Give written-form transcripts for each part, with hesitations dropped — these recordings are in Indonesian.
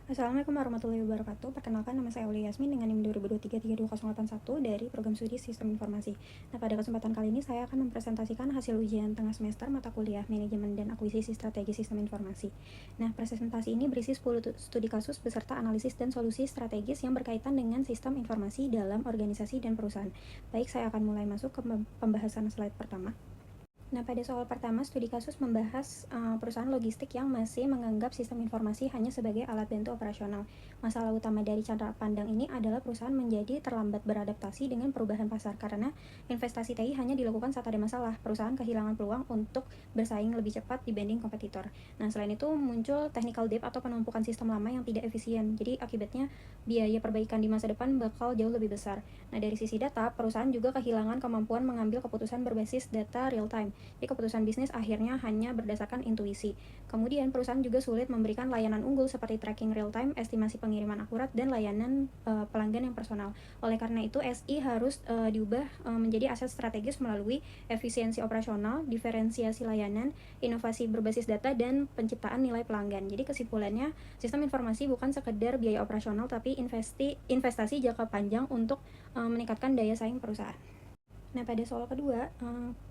Assalamualaikum warahmatullahi wabarakatuh. Perkenalkan, nama saya Aulia Yasmin dengan NIM 2023-32081 dari Program Studi Sistem Informasi. Nah, pada kesempatan kali ini saya akan mempresentasikan hasil ujian tengah semester mata kuliah Manajemen dan Akuisisi Strategi Sistem Informasi. Nah, presentasi ini berisi 10 studi kasus beserta analisis dan solusi strategis yang berkaitan dengan sistem informasi dalam organisasi dan perusahaan. Baik, saya akan mulai masuk ke pembahasan slide pertama. Nah, pada soal pertama, studi kasus membahas perusahaan logistik yang masih menganggap sistem informasi hanya sebagai alat bantu operasional. Masalah utama dari cara pandang ini adalah perusahaan menjadi terlambat beradaptasi dengan perubahan pasar karena investasi TI hanya dilakukan saat ada masalah. Perusahaan kehilangan peluang untuk bersaing lebih cepat dibanding kompetitor. Nah, selain itu muncul technical debt atau penumpukan sistem lama yang tidak efisien. Jadi akibatnya biaya perbaikan di masa depan bakal jauh lebih besar. Nah, dari sisi data, perusahaan juga kehilangan kemampuan mengambil keputusan berbasis data real time. Jadi keputusan bisnis akhirnya hanya berdasarkan intuisi. Kemudian perusahaan juga sulit memberikan layanan unggul seperti tracking real time, estimasi pengiriman akurat, dan layanan pelanggan yang personal. Oleh karena itu, SI harus diubah menjadi aset strategis melalui efisiensi operasional, diferensiasi layanan, inovasi berbasis data, dan penciptaan nilai pelanggan. Jadi kesimpulannya, sistem informasi bukan sekedar biaya operasional, tapi investasi jangka panjang untuk meningkatkan daya saing perusahaan. Nah, pada soal kedua,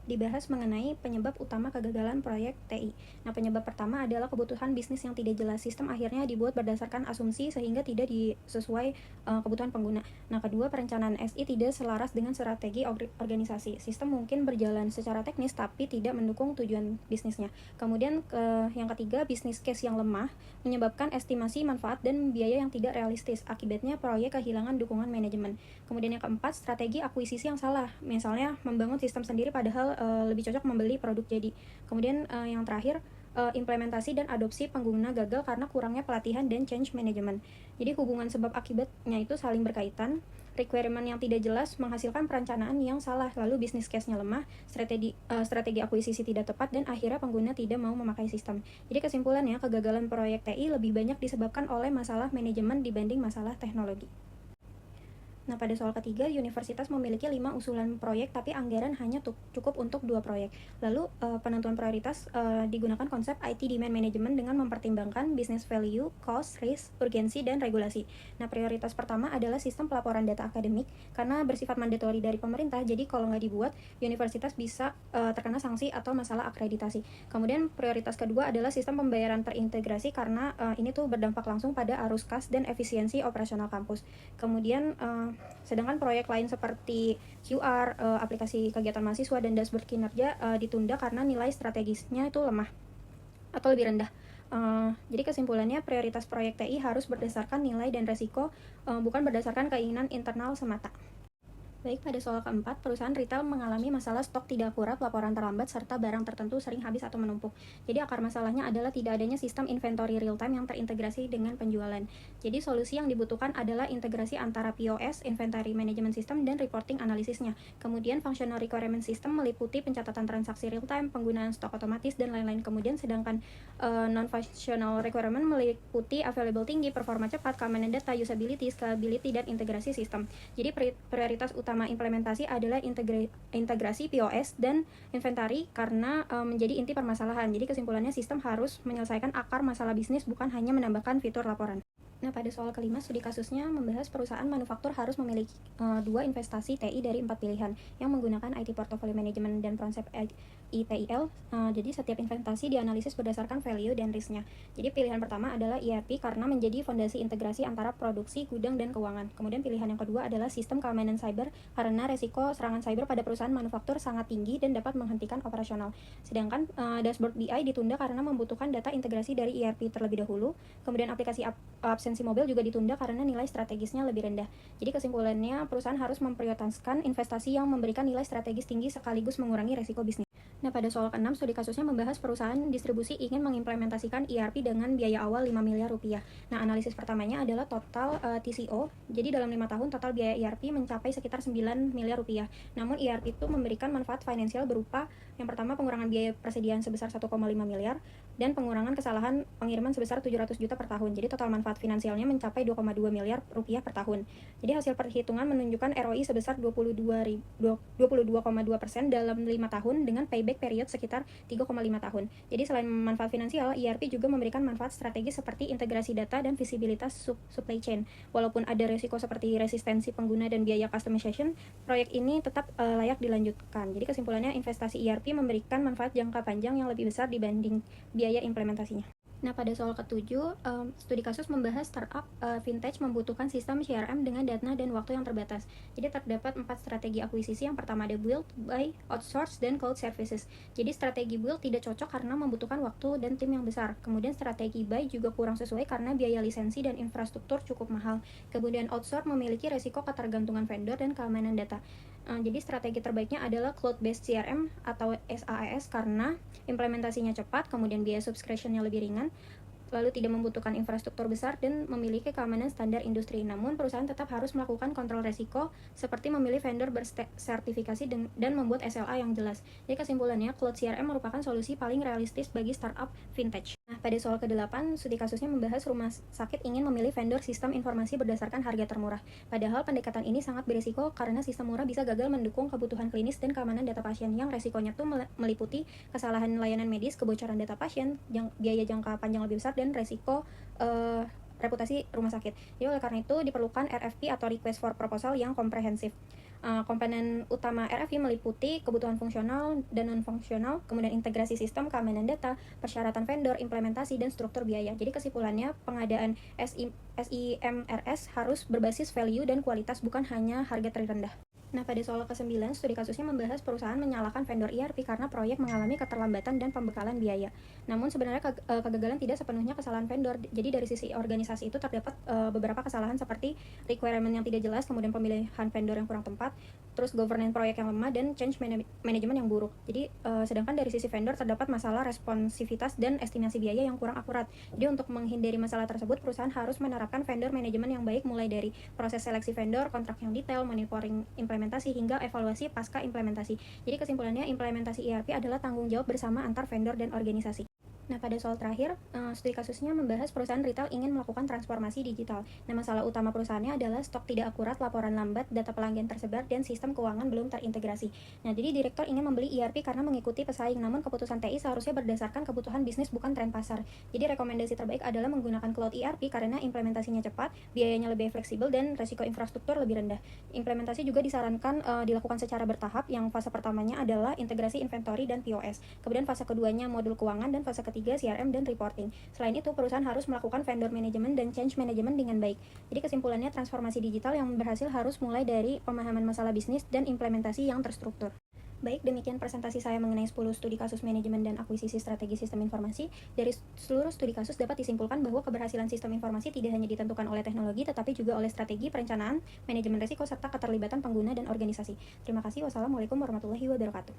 dibahas mengenai penyebab utama kegagalan proyek TI. Nah, penyebab pertama adalah kebutuhan bisnis yang tidak jelas. Sistem akhirnya dibuat berdasarkan asumsi sehingga tidak sesuai kebutuhan pengguna. Nah, kedua, perencanaan SI tidak selaras dengan strategi organisasi. Sistem mungkin berjalan secara teknis tapi tidak mendukung tujuan bisnisnya. Kemudian, yang ketiga, bisnis case yang lemah menyebabkan estimasi manfaat dan biaya yang tidak realistis. Akibatnya, proyek kehilangan dukungan manajemen. Kemudian yang keempat, strategi akuisisi yang salah. Misalnya membangun sistem sendiri padahal lebih cocok membeli produk jadi. Kemudian yang terakhir, implementasi dan adopsi pengguna gagal karena kurangnya pelatihan dan change management. Jadi hubungan sebab akibatnya itu saling berkaitan. Requirement yang tidak jelas menghasilkan perencanaan yang salah, lalu bisnis case-nya lemah, strategi akuisisi tidak tepat, dan akhirnya pengguna tidak mau memakai sistem. Jadi kesimpulannya, kegagalan proyek TI lebih banyak disebabkan oleh masalah manajemen dibanding masalah teknologi. Nah, pada soal ketiga, universitas memiliki 5 usulan proyek, tapi anggaran hanya cukup untuk 2 proyek. Lalu, penentuan prioritas digunakan konsep IT Demand Management dengan mempertimbangkan business value, cost, risk, urgensi, dan regulasi. Nah, prioritas pertama adalah sistem pelaporan data akademik, karena bersifat mandatori dari pemerintah, jadi kalau nggak dibuat, universitas bisa terkena sanksi atau masalah akreditasi. Kemudian, prioritas kedua adalah sistem pembayaran terintegrasi, karena ini tuh berdampak langsung pada arus kas dan efisiensi operasional kampus. Kemudian, sedangkan proyek lain seperti QR, aplikasi kegiatan mahasiswa, dan dashboard kinerja ditunda karena nilai strategisnya itu lemah atau lebih rendah. Jadi kesimpulannya, prioritas proyek TI harus berdasarkan nilai dan resiko, bukan berdasarkan keinginan internal semata. Baik, pada soal keempat, perusahaan retail mengalami masalah stok tidak akurat, laporan terlambat, serta barang tertentu sering habis atau menumpuk. Jadi akar masalahnya adalah tidak adanya sistem inventory real time yang terintegrasi dengan penjualan. Jadi solusi yang dibutuhkan adalah integrasi antara POS, Inventory Management System, dan reporting analisisnya. Kemudian Functional Requirement System meliputi pencatatan transaksi real time, penggunaan stok otomatis, dan lain-lain. Kemudian sedangkan non-functional requirement meliputi available tinggi, performa cepat, keamanan data, usability, scalability, dan integrasi sistem. Jadi prioritas utama implementasi adalah integrasi POS dan inventory karena menjadi inti permasalahan. Jadi kesimpulannya, sistem harus menyelesaikan akar masalah bisnis, bukan hanya menambahkan fitur laporan. Nah, pada soal kelima, studi kasusnya membahas perusahaan manufaktur harus memiliki 2 investasi TI dari 4 pilihan yang menggunakan IT Portfolio Management dan konsep ITIL. Jadi setiap investasi dianalisis berdasarkan value dan risk-nya. Jadi pilihan pertama adalah ERP karena menjadi fondasi integrasi antara produksi, gudang, dan keuangan. Kemudian pilihan yang kedua adalah sistem keamanan cyber karena resiko serangan cyber pada perusahaan manufaktur sangat tinggi dan dapat menghentikan operasional. Sedangkan dashboard BI ditunda karena membutuhkan data integrasi dari ERP terlebih dahulu. Kemudian aplikasi absensi mobil juga ditunda karena nilai strategisnya lebih rendah. Jadi kesimpulannya, perusahaan harus memprioritaskan investasi yang memberikan nilai strategis tinggi sekaligus mengurangi resiko bisnis. Nah, pada soal ke-6, studi kasusnya membahas perusahaan distribusi ingin mengimplementasikan ERP dengan biaya awal 5 miliar rupiah. Nah, analisis pertamanya adalah total TCO. Jadi dalam 5 tahun total biaya ERP mencapai sekitar 9 miliar rupiah. Namun ERP itu memberikan manfaat finansial berupa yang pertama, pengurangan biaya persediaan sebesar 1,5 miliar, dan pengurangan kesalahan pengiriman sebesar 700 juta per tahun. Jadi total manfaat finansialnya mencapai 2,2 miliar rupiah per tahun. Jadi hasil perhitungan menunjukkan ROI sebesar 22,2% dalam 5 tahun dengan payback period sekitar 3,5 tahun. Jadi selain manfaat finansial, ERP juga memberikan manfaat strategis seperti integrasi data dan visibilitas supply chain. Walaupun ada resiko seperti resistensi pengguna dan biaya customization, proyek ini tetap layak dilanjutkan. Jadi kesimpulannya, investasi ERP memberikan manfaat jangka panjang yang lebih besar dibanding biaya implementasinya. Nah, pada soal ketujuh, studi kasus membahas startup vintage membutuhkan sistem CRM dengan dana dan waktu yang terbatas. Jadi terdapat 4 strategi akuisisi. Yang pertama ada build, buy, outsource, dan cloud services. Jadi strategi build tidak cocok karena membutuhkan waktu dan tim yang besar. Kemudian strategi buy juga kurang sesuai karena biaya lisensi dan infrastruktur cukup mahal. Kemudian outsource memiliki resiko ketergantungan vendor dan keamanan data. Jadi strategi terbaiknya adalah cloud-based CRM atau SaaS karena implementasinya cepat, kemudian biaya subscription-nya lebih ringan, lalu tidak membutuhkan infrastruktur besar dan memiliki keamanan standar industri. Namun perusahaan tetap harus melakukan kontrol resiko seperti memilih vendor bersertifikasi dan membuat SLA yang jelas. Jadi kesimpulannya, cloud CRM merupakan solusi paling realistis bagi startup vintage. Nah, pada soal ke-8, studi kasusnya membahas rumah sakit ingin memilih vendor sistem informasi berdasarkan harga termurah. Padahal pendekatan ini sangat berisiko karena sistem murah bisa gagal mendukung kebutuhan klinis dan keamanan data pasien, yang resikonya tuh meliputi kesalahan layanan medis, kebocoran data pasien, biaya jangka panjang lebih besar, dan resiko reputasi rumah sakit. Jadi oleh karena itu diperlukan RFP atau request for proposal yang komprehensif. Komponen utama RFP meliputi kebutuhan fungsional dan non-fungsional, kemudian integrasi sistem, keamanan data, persyaratan vendor, implementasi, dan struktur biaya. Jadi kesimpulannya, pengadaan SIMRS harus berbasis value dan kualitas, bukan hanya harga terendah. Nah, pada soal ke-9, studi kasusnya membahas perusahaan menyalahkan vendor ERP karena proyek mengalami keterlambatan dan pembekalan biaya. Namun sebenarnya kegagalan tidak sepenuhnya kesalahan vendor. Jadi dari sisi organisasi itu terdapat beberapa kesalahan seperti requirement yang tidak jelas, kemudian pemilihan vendor yang kurang tepat, terus governance proyek yang lemah, dan change management yang buruk. Jadi sedangkan dari sisi vendor terdapat masalah responsivitas dan estimasi biaya yang kurang akurat. Jadi untuk menghindari masalah tersebut, perusahaan harus menerapkan vendor manajemen yang baik, mulai dari proses seleksi vendor, kontrak yang detail, monitoring implementasi, hingga evaluasi pasca implementasi. Jadi kesimpulannya, implementasi ERP adalah tanggung jawab bersama antar vendor dan organisasi. Nah, pada soal terakhir, studi kasusnya membahas perusahaan retail ingin melakukan transformasi digital. Nah, masalah utama perusahaannya adalah stok tidak akurat, laporan lambat, data pelanggan tersebar, dan sistem keuangan belum terintegrasi. Nah, jadi direktur ingin membeli ERP karena mengikuti pesaing, namun keputusan TI seharusnya berdasarkan kebutuhan bisnis, bukan tren pasar. Jadi rekomendasi terbaik adalah menggunakan cloud ERP karena implementasinya cepat, biayanya lebih fleksibel, dan resiko infrastruktur lebih rendah. Implementasi juga disarankan dilakukan secara bertahap. Yang fase pertamanya adalah integrasi inventory dan POS. Kemudian fase keduanya modul keuangan, dan fase ketiga CRM dan reporting. Selain itu, perusahaan harus melakukan vendor management dan change management dengan baik. Jadi kesimpulannya, transformasi digital yang berhasil harus mulai dari pemahaman masalah bisnis dan implementasi yang terstruktur. Baik, demikian presentasi saya mengenai 10 studi kasus manajemen dan akuisisi strategi sistem informasi. Dari seluruh studi kasus dapat disimpulkan bahwa keberhasilan sistem informasi tidak hanya ditentukan oleh teknologi, tetapi juga oleh strategi, perencanaan, manajemen risiko, serta keterlibatan pengguna dan organisasi. Terima kasih. Wassalamualaikum warahmatullahi wabarakatuh.